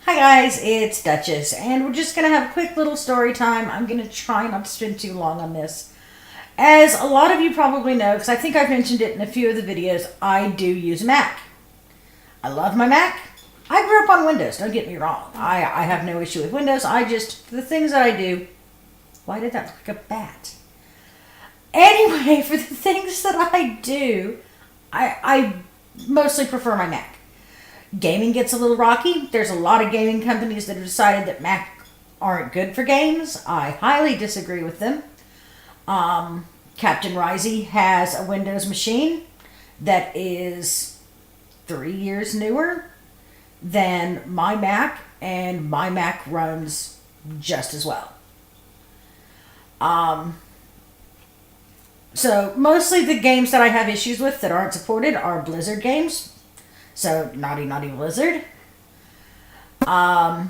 Hi guys, it's Duchess, and we're just going to have a quick little story time. I'm going to try not to spend too long on this. As a lot of you probably know, because I think I've mentioned it in a few of the videos, I do use a Mac. I love my Mac. I grew up on Windows, don't get me wrong. I have no issue with Windows. For the things that I do, why did that look like a bat? Anyway, for the things that I do, I mostly prefer my Mac. Gaming gets a little rocky. There's a lot of gaming companies that have decided that Mac aren't good for games. I highly disagree with them. Captain Risey has a Windows machine that is 3 years newer than my Mac, and my Mac runs just as well. So mostly the games that I have issues with that aren't supported are Blizzard games. So, naughty Blizzard. But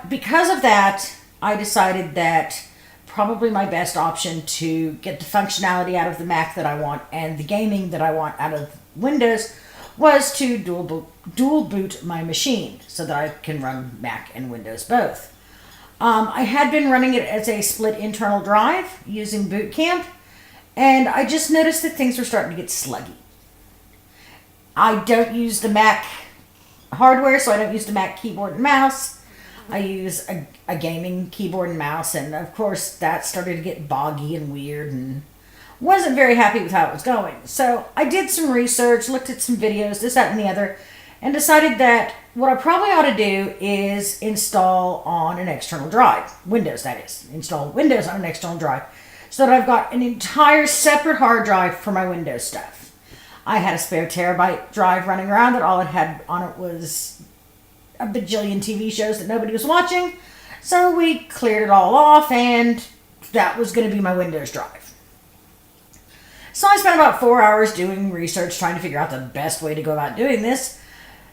because of that, I decided that probably my best option to get the functionality out of the Mac that I want and the gaming that I want out of Windows was to dual boot my machine so that I can run Mac and Windows both. I had been running it as a split internal drive using Boot Camp, and I just noticed that things were starting to get sluggy. I don't use the Mac hardware, so I don't use the Mac keyboard and mouse. I use a gaming keyboard and mouse, and of course that started to get boggy and weird and wasn't very happy with how it was going. So I did some research, looked at some videos, this, that, and the other, and decided that what I probably ought to do is install on an external drive. Windows, that is. Install Windows on an external drive so that I've got an entire separate hard drive for my Windows stuff. I had a spare terabyte drive running around that all it had on it was a bajillion TV shows that nobody was watching. So we cleared it all off, and that was going to be my Windows drive. So I spent about 4 hours doing research, trying to figure out the best way to go about doing this.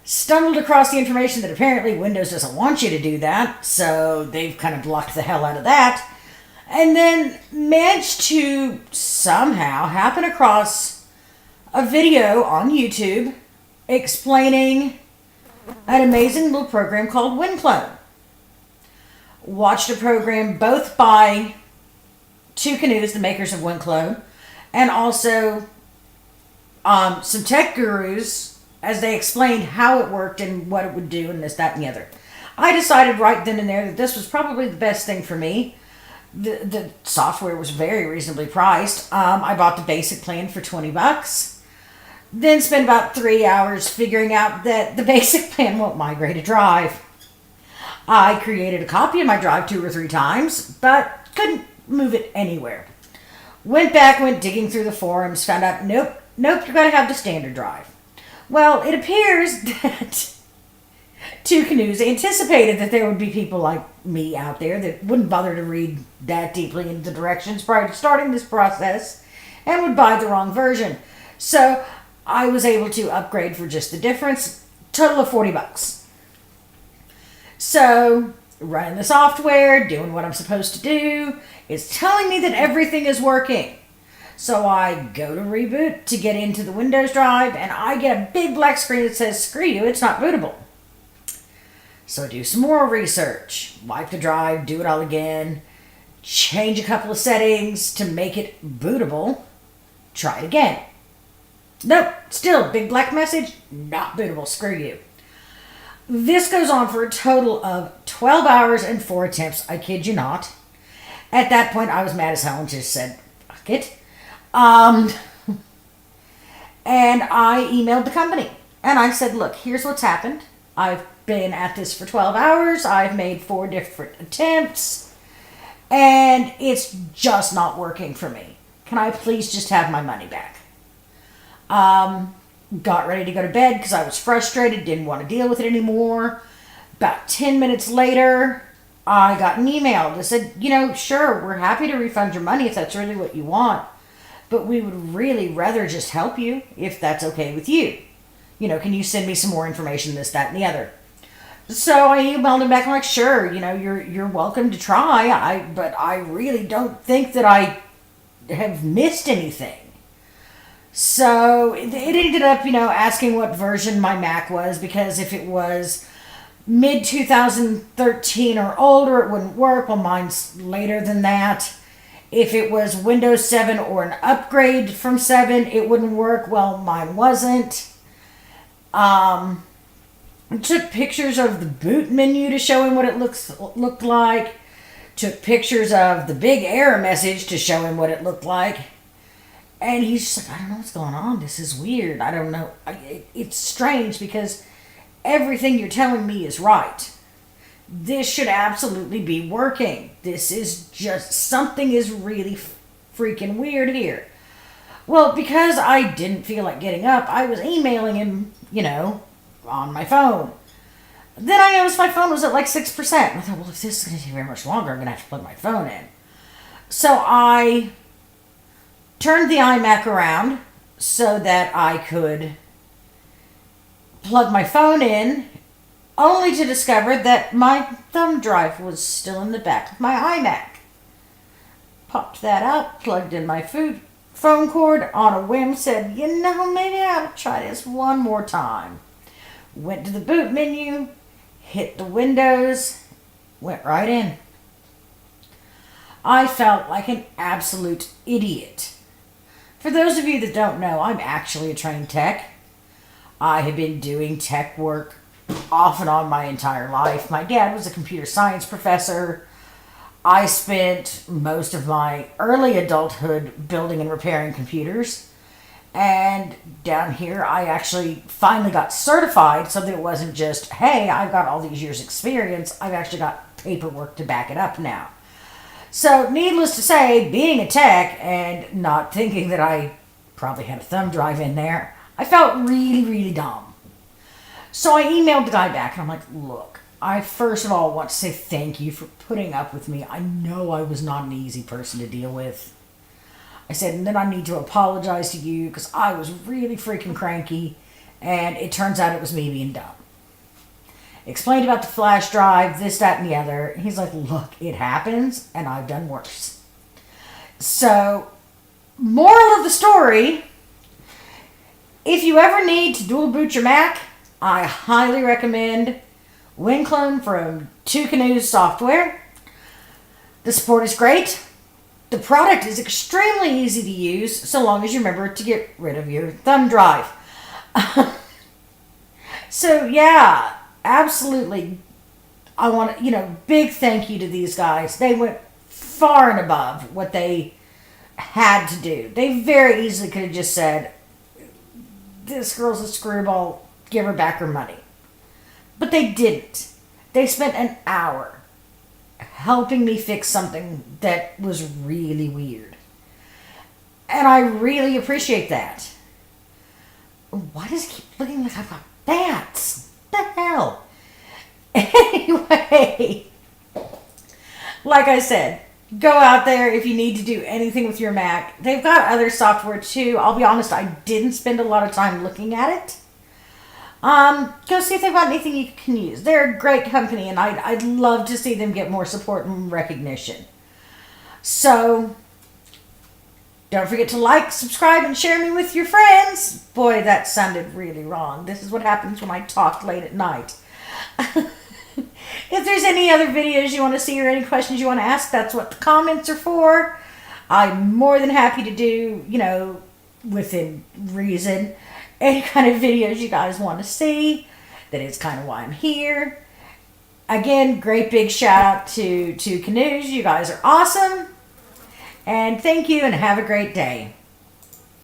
Stumbled across the information that apparently Windows doesn't want you to do that, so they've kind of blocked the hell out of that. And then managed to somehow happen across a video on YouTube explaining an amazing little program called WinClone. Watched a program both by Twocanoes, the makers of WinClone, and also some tech gurus as they explained how it worked and what it would do and this, that, and the other. I decided right then and there that this was probably the best thing for me. The software was very reasonably priced. I bought the basic plan for $20. Then spent about 3 hours figuring out that the basic plan won't migrate a drive. I created a copy of my drive 2 or 3 times, but couldn't move it anywhere. Went digging through the forums, found out, nope, you're going to have the standard drive. Well, it appears that Twocanoes anticipated that there would be people like me out there that wouldn't bother to read that deeply into the directions prior to starting this process and would buy the wrong version. So I was able to upgrade for just the difference, total of $40. So, running the software, doing what I'm supposed to do, it's telling me that everything is working. So I go to reboot to get into the Windows drive, and I get a big black screen that says, screw you, it's not bootable. So I do some more research, wipe the drive, do it all again, change a couple of settings to make it bootable, try it again. Nope, still, big black message, not bootable, screw you. This goes on for a total of 12 hours and 4 attempts, I kid you not. At that point, I was mad as hell and just said, fuck it. And I emailed the company. And I said, look, here's what's happened. I've been at this for 12 hours. I've made 4 different attempts. And it's just not working for me. Can I please just have my money back? Got ready to go to bed because I was frustrated, didn't want to deal with it anymore. About 10 minutes later, I got an email that said, sure, we're happy to refund your money if that's really what you want, but we would really rather just help you if that's okay with you. Can you send me some more information, this, that, and the other? So I emailed him back. I'm like, sure, you're welcome to try, but I really don't think that I have missed anything. So it ended up, asking what version my Mac was, because if it was mid 2013 or older, it wouldn't work. Well, mine's later than that. If it was Windows 7 or an upgrade from 7, it wouldn't work. Well, mine wasn't. I took pictures of the boot menu to show him what it looked like. Took pictures of the big error message to show him what it looked like. And he's just like, I don't know what's going on. This is weird. I don't know. It's strange because everything you're telling me is right. This should absolutely be working. This is just, something is really freaking weird here. Well, because I didn't feel like getting up, I was emailing him, on my phone. Then I noticed my phone was at like 6%. And I thought, well, if this is going to take very much longer, I'm going to have to plug my phone in. So I turned the iMac around so that I could plug my phone in, only to discover that my thumb drive was still in the back of my iMac. Popped that out, plugged in my phone cord on a whim, said, maybe I ought to try this one more time. Went to the boot menu, hit the Windows, went right in. I felt like an absolute idiot. For those of you that don't know, I'm actually a trained tech. I have been doing tech work off and on my entire life. My dad was a computer science professor. I spent most of my early adulthood building and repairing computers. And down here, I actually finally got certified so that it wasn't just, hey, I've got all these years experience. I've actually got paperwork to back it up now. So needless to say, being a tech and not thinking that I probably had a thumb drive in there, I felt really, really dumb. So I emailed the guy back and I'm like, look, I first of all want to say thank you for putting up with me. I know I was not an easy person to deal with. I said, and then I need to apologize to you because I was really freaking cranky and it turns out it was me being dumb. Explained about the flash drive, this, that, and the other. He's like, look, it happens and I've done worse. So, moral of the story, if you ever need to dual boot your Mac, I highly recommend WinClone from Twocanoes software. The support is great. The product is extremely easy to use so long as you remember to get rid of your thumb drive. So yeah, absolutely. I want to, big thank you to these guys. They went far and above what they had to do. They very easily could have just said, this girl's a screwball, give her back her money. But they didn't. They spent an hour helping me fix something that was really weird. And I really appreciate that. Why does it keep looking like I've got bats? What the hell? Anyway, like I said, go out there if you need to do anything with your Mac. They've got other software too. I'll be honest, I didn't spend a lot of time looking at it. Go see if they've got anything you can use. They're a great company, and I'd love to see them get more support and recognition. So, don't forget to like, subscribe, and share me with your friends. Boy, that sounded really wrong. This is what happens when I talk late at night. If there's any other videos you want to see or any questions you want to ask, that's what the comments are for. I'm more than happy to do, within reason, any kind of videos you guys want to see. That is kind of why I'm here. Again, great big shout out to Twocanoes. You guys are awesome. And thank you and have a great day.